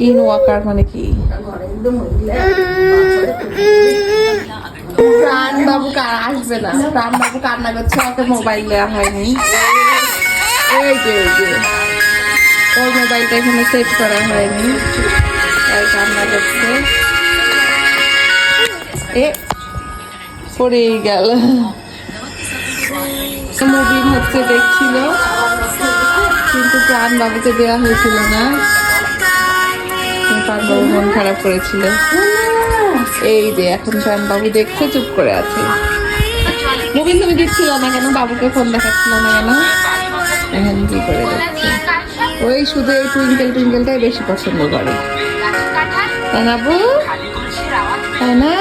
কিন ওয়াকার মানে কি? প্রাণ বাবু আসবে না, প্রাণ বাবু কান্না করছে, ওকে মোবাইল দেওয়া হয়নি। এই যে ওর মোবাইলটা এখানে সেট করা হয়নি, তাই কান্না করছে। এ পড়েই গেল। মুভি হচ্ছে দেখছিল, কিন্তু প্রাণ বাবুকে দেওয়া হয়েছিল না, প্রাণ বাবু মন খারাপ করেছিল। এই যে এখন প্রাণ বাবু দেখছে, চুপ করে আছে। মুভি তুমি দিচ্ছিল না কেন? বাবুকে ফোন দেখাচ্ছিল না কেন? এখন কি করে দেখছে? ওই শুধু এই টুইঙ্কেল টুইঙ্কেলটাই বেশি পছন্দ করে, তাই না বু? তাই না?